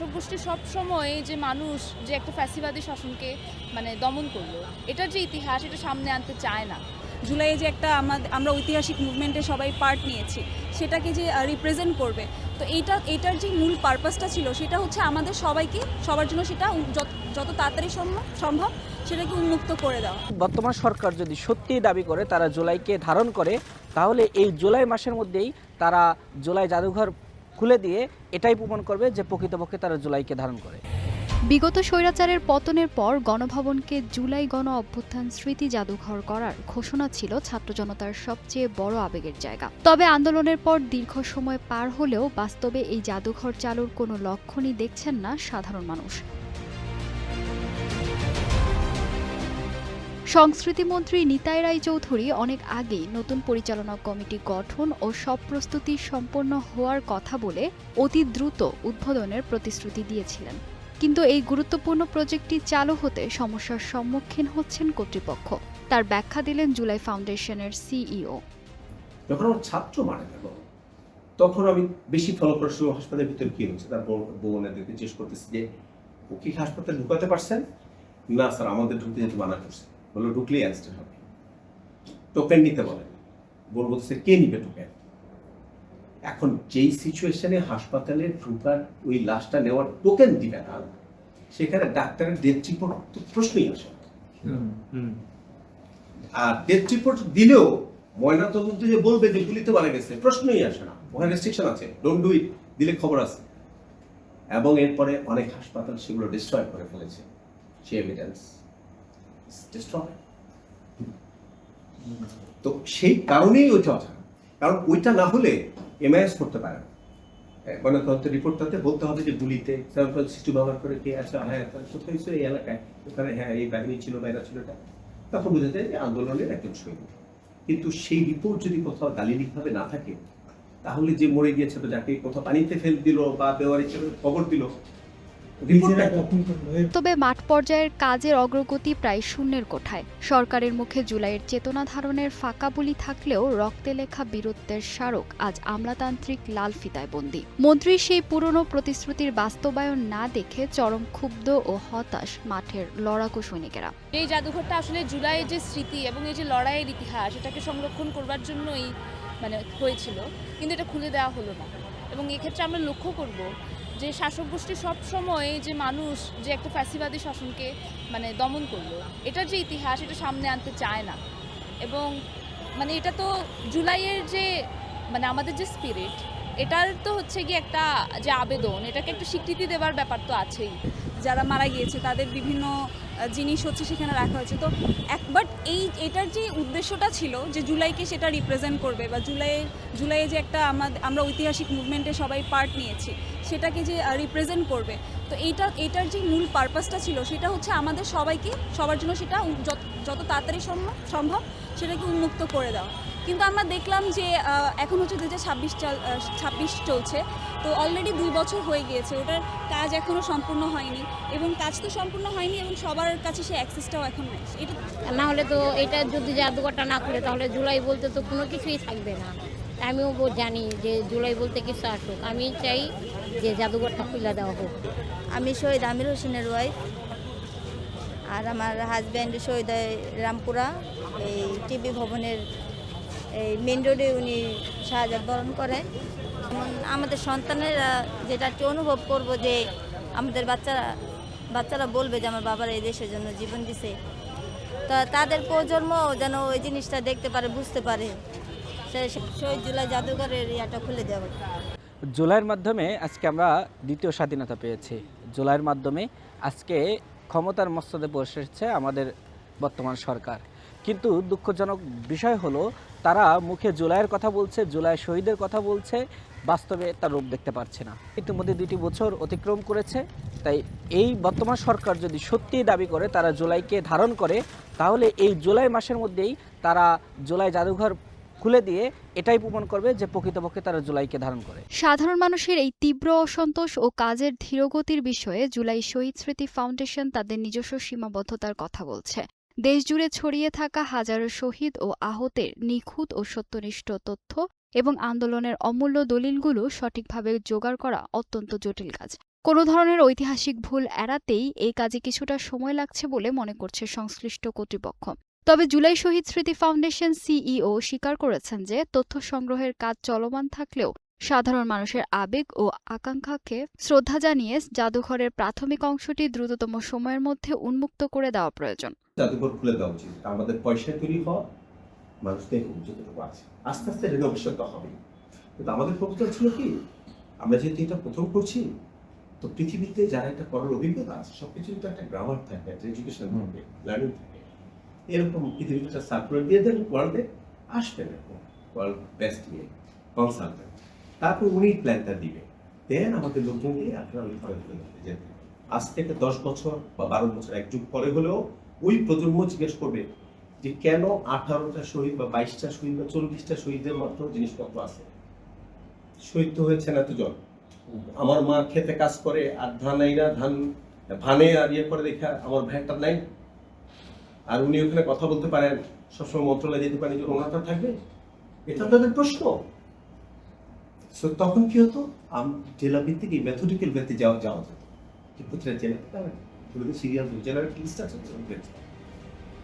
শাসক গোষ্ঠী সবসময় যে মানুষ যে একটা ফ্যাসিবাদী শাসনকে দমন করলো, এটার যে ইতিহাস এটা সামনে আনতে চায় না। জুলাইয়ে যে একটা আমরা ঐতিহাসিক মুভমেন্টে সবাই পার্ট নিয়েছি, সেটাকে যে রিপ্রেজেন্ট করবে, তো এইটার যে মূল পারপাসটা ছিল সেটা হচ্ছে আমাদের সবার জন্য সেটা যত তাড়াতাড়ি সম্ভব সেটাকে উন্মুক্ত করে দেওয়া। বর্তমান সরকার যদি সত্যিই দাবি করে তারা জুলাইকে ধারণ করে, তাহলে এই জুলাই মাসের মধ্যেই তারা জুলাই জাদুঘর খুলে দিয়ে এটাই প্রমাণ করবে যে প্রকৃতপক্ষে তারা জুলাইকে ধারণ করে। বিগত স্বৈরাচারের পতনের পর গণভবনকে জুলাই গণ অভ্যুত্থান স্মৃতি জাদুঘর করার ঘোষণা ছিল ছাত্র জনতার সবচেয়ে বড় আবেগের জায়গা। তবে আন্দোলনের পর দীর্ঘ সময় পার হলেও বাস্তবে এই জাদুঘর চালুর কোনো লক্ষণই দেখছেন না সাধারণ মানুষ। সংস্কৃতিমন্ত্রী নিতাই রায়চৌধুরী অনেক আগেই নতুন পরিচালনা কমিটি গঠন ও সব প্রস্তুতি সম্পন্ন হওয়ার কথা বলে অতি দ্রুত উদ্বোধনের প্রতিশ্রুতি দিয়েছিলেন। কিন্তু এই গুরুত্বপূর্ণ প্রজেক্টটি চালু হতে সমস্যার সম্মুখীন হচ্ছেন কর্তৃপক্ষ। তার ব্যাখ্যা দিলেন জুলাই ফাউন্ডেশনের সিইও। যখন আমার ছাত্র মারা গেল, তখন আমি বেশি ফলো করার সময় হাসপাতালের ভিতরে কি হচ্ছে তার বোনেদেরকে জিজ্ঞেস করতেছি যে ও কি হাসপাতালে ঢুকাতে পারছেন? না স্যার, আমাদের ঢুকতে যেতে মানা করছে। বললো ঢুকলেই অ্যাক্সিডেন্ট হবে, টোকেন নিতে বলেন। বোন বলছে কে নিবে টোকেন? এখন যেই সিচুয়েশনে হাসপাতালে ঢুকার ওই লাশটা নেওয়ার টোকেন দিবে না, সেখানে ডাক্তারের ডেথ রিপোর্ট তো প্রশ্নই আসে না। আর ডেথ রিপোর্ট দিলেও ময়নাতদন্ত যে বলবে যে গুলিতে মারা গেছে, প্রশ্নই আসে না। ওখানে রেস্ট্রিকশন আছে, ডোন্ট ডু ইট, দিলে খবর আছে। এবং এরপরে অনেক হাসপাতাল সেগুলো ডিস্ট্রয় করে ফেলেছে, সে এভিডেন্স ডিস্ট্রয়। তো সেই কারণেই ওইটা আছে, কারণ ওইটা না হলে এমআইএস করতে পারে না। ময়নাতদন্তের রিপোর্টটাতে বলতে হবে যে গুলিতে সিস্টেম ব্যবহার করে কে আছে, হ্যাঁ কোথায় হয়েছে এই এলাকায়, ওখানে হ্যাঁ এই বাহিনী ছিল বা এরা ছিল, এটা তখন বোঝা যায় যে আন্দোলনের একজন সৈনিক। কিন্তু সেই রিপোর্ট যদি কোথাও দালিলিকভাবে না থাকে, তাহলে যে মরে গিয়েছে তো যাকে কোথাও পানিতে ফেল দিল বা বেওয়ারি খবর দিল, তবে মাঠ পর্যায়ের কাজের অগ্রগতি প্রায় শূন্যের কোঠায়। সরকারের মুখে জুলাইয়ের চেতনা ধারণের ফাঁকা বুলি থাকলেও রক্তে লেখা বীরত্বের স্মারক আজ আমলাতান্ত্রিক লাল ফিতায় বন্দী। মন্ত্রীর সেই পুরনো প্রতিশ্রুতির বাস্তবায়ন না দেখে চরম ক্ষুব্ধ ও হতাশ মাঠের লড়াকু সৈনিকেরা। এই জাদুঘরটা আসলে জুলাইয়ের যে স্মৃতি এবং এই যে লড়াইয়ের ইতিহাস, এটাকে সংরক্ষণ করবার জন্যই হয়েছিল, কিন্তু এটা খুলে দেওয়া হলো না। এবং এক্ষেত্রে আমরা লক্ষ্য করব যে শাসক গোষ্ঠী সবসময় যে মানুষ যে একটা ফ্যাসিবাদী শাসনকে দমন করলো, এটার যে ইতিহাস এটা সামনে আনতে চায় না। এবং এটা তো জুলাইয়ের যে আমাদের যে স্পিরিট, এটার তো হচ্ছে গিয়ে একটা যে আবেদন, এটাকে একটা স্বীকৃতি দেওয়ার ব্যাপার তো আছেই। যারা মারা গিয়েছে তাদের বিভিন্ন জিনিস হচ্ছে সেখানে রাখা হয়েছে। তো বাট এটার যে উদ্দেশ্যটা ছিল যে জুলাইকে সেটা রিপ্রেজেন্ট করবে, বা জুলাইয়ে যে একটা আমরা ঐতিহাসিক মুভমেন্টে সবাই পার্ট নিয়েছি, সেটাকে যে রিপ্রেজেন্ট করবে, তো এইটার যে মূল পারপাসটা ছিল সেটা হচ্ছে আমাদের সবার জন্য সেটা যত তাড়াতাড়ি সম্ভব সেটাকে উন্মুক্ত করে দেওয়া। কিন্তু আমরা দেখলাম যে এখন হচ্ছে 2026 চলছে, তো অলরেডি 2 বছর হয়ে গিয়েছে, ওটার কাজ এখনও সম্পূর্ণ হয়নি। এবং কাজ তো সম্পূর্ণ হয়নি এবং সবার কাছে সেই অ্যাক্সেসটাও এখন নেই। এটা না হলে তো এটা যদি জাদুঘরটা না খুলে, তাহলে জুলাই বলতে তো কোনো কিছুই থাকবে না। আমিও জানি যে জুলাই বলতে কিছু আসুক, আমি চাই যে জাদুঘরটা খুলে দেওয়া হোক। আমি শহীদ আমির হোসেনের ওয়াইফ, আর আমার হাজব্যান্ড শহীদ রামপুরা, এই টিবি ভবনের এই মেন রোডে উনি শাহজাদ বরণ করেন। আমাদের সন্তানেরা যেটা অনুভব করব যে আমাদের বাচ্চারা বলবে যে আমার বাবার এই দেশের জন্য জীবন দিছে, তা তাদের প্রজন্ম যেন ওই জিনিসটা দেখতে পারে, বুঝতে পারে। শহীদ জুলাই জাদুঘরের ইয়াটা খুলে দেওয়া। জুলাইয়ের মাধ্যমে আজকে আমরা দ্বিতীয় স্বাধীনতা পেয়েছি। জুলাইয়ের মাধ্যমে আজকে ক্ষমতার মস্তদে বসেছে আমাদের বর্তমান সরকার। কিন্তু দুঃখজনক বিষয় হলো, তারা মুখে জুলাইয়ের কথা বলছে, জুলাই শহীদের কথা বলছে, বাস্তবে তার রূপ দেখতে পাচ্ছে না। ইতিমধ্যে 2টি বছর অতিক্রম করেছে। তাই এই বর্তমান সরকার যদি সত্যিই দাবি করে তারা জুলাইকে ধারণ করে, তাহলে এই জুলাই মাসের মধ্যেই তারা জুলাই জাদুঘর খুলে দিয়ে এটাই প্রমাণ করবে যে প্রকৃতপক্ষে তারা জুলাইকে ধারণ করে। সাধারণ মানুষের এই তীব্র অসন্তোষ ও কাজের ধীরগতির বিষয়ে জুলাই শহীদ স্মৃতি ফাউন্ডেশন তাদের নিজস্ব সীমাবদ্ধতার কথা বলছে। দেশজুড়ে ছড়িয়ে থাকা হাজারো শহীদ ও আহতের নিখুঁত ও সত্যনিষ্ঠ তথ্য এবং আন্দোলনের অমূল্য দলিলগুলো সঠিকভাবে জোগাড় করা অত্যন্ত জটিল কাজ। কোনো ধরনের ঐতিহাসিক ভুল এড়াতেই এই কাজে কিছুটা সময় লাগছে বলে মনে করছে সংশ্লিষ্ট কর্তৃপক্ষ। তবে জুলাই শহীদ স্মৃতি ফাউন্ডেশন সিইও স্বীকার করেছেন যে তথ্য সংগ্রহের কাজ চলমান থাকলেও সাধারণ মানুষের আবেগ ও আকাঙ্ক্ষাকে শ্রদ্ধা জানিয়ে জাদুঘরের প্রাথমিক অংশটি দ্রুততম সময়ের মধ্যে উন্মুক্ত করে দেওয়া প্রয়োজন। জাদুঘর খুলে দেওয়া উচিত, আমাদের পয়সায় তৈরি হওয়া, মানুষ দেখুন যতটুকু আছে, আস্তে আস্তে রেনোভেশন তো হবে। কিন্তু আমাদের প্রবচন ছিল কি, আমরা যেহেতু এটা প্রথম করছি, তো পৃথিবীতে যারা এটা করার অভিজ্ঞতা আছে সবকিছু তো একটা গ্রামার থাকে, একটা এডুকেশন থাকে, লার্নিং থাকে, এরকম পৃথিবীতে একটা সার্কুলার দিয়ে দেন, ওয়ার্ল্ডে আসবেন এরকম ওয়ার্ল্ড বেস্ট নিয়ে কনসালটেন্ট, তারপর উনি প্ল্যানটা দিবে, দেন আমাদের লোকজন দিয়ে আপনারা ওই ফলে যেতে। আজ থেকে 10 বছর বা 12 বছর এক যুগ পরে হলেও ওই প্রজন্ম জিজ্ঞেস করবে যে কেন 18টা শহীদ বা 22টা শহীদ বা 40টা শহীদের মাত্র জিনিসপত্র আছে, শহীদ তো হয়েছেন এতজন। আমার মা খেতে কাজ করে আর ধান আইনা ধান ভানে আর ইয়ে করে দেখা আমার ভাইটা নাই, আর উনি ওখানে কথা বলতে পারেন, সবসময় মন্ত্রণালয়ে যেতে পারেন, যে ওনারটা থাকবে, এটা তাদের প্রশ্ন। তখন কি হতো, জেলা ভিত্তিক এই মেথডিক্যাল ভিত্তিতে যাওয়া যেত, যে প্রতিটা জেলা সিরিয়াল জেলার লিস্ট আছে,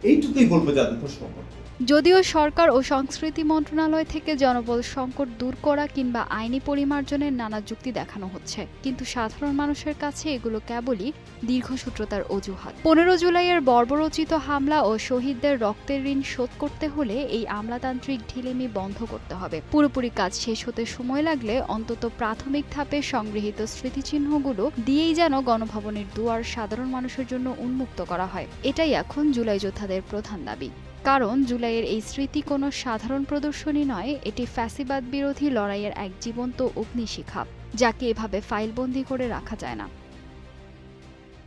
এইটুকুই বলবো জাদুঘর সম্পর্কে। যদিও সরকার ও সংস্কৃতি মন্ত্রণালয় থেকে জনবল সংকট দূর করা কিংবা আইনি পরিমার্জনের নানা যুক্তি দেখানো হচ্ছে, কিন্তু সাধারণ মানুষের কাছে এগুলো কেবলই দীর্ঘসূত্রতার অজুহাত। 15 জুলাইয়ের বর্বরোচিত হামলা ও শহীদদের রক্তের ঋণ শোধ করতে হলে এই আমলাতান্ত্রিক ঢিলেমি বন্ধ করতে হবে। পুরোপুরি কাজ শেষ হতে সময় লাগলে অন্তত প্রাথমিক ধাপে সংগৃহীত স্মৃতিচিহ্নগুলো দিয়েই যেন গণভবনের দুয়ার সাধারণ মানুষের জন্য উন্মুক্ত করা হয়। এটাই এখন জুলাই যোদ্ধাদের প্রধান দাবি। কারণ জুলাইয়ের এই স্মৃতি কোনো সাধারণ প্রদর্শনী নয়, এটি ফ্যাসিবাদ বিরোধী লড়াইয়ের এক জীবন্ত অগ্নিশিখা, যাকে এভাবে ফাইলবন্দি করে রাখা যায় না।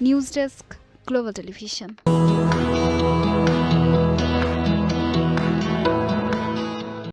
News desk, global television.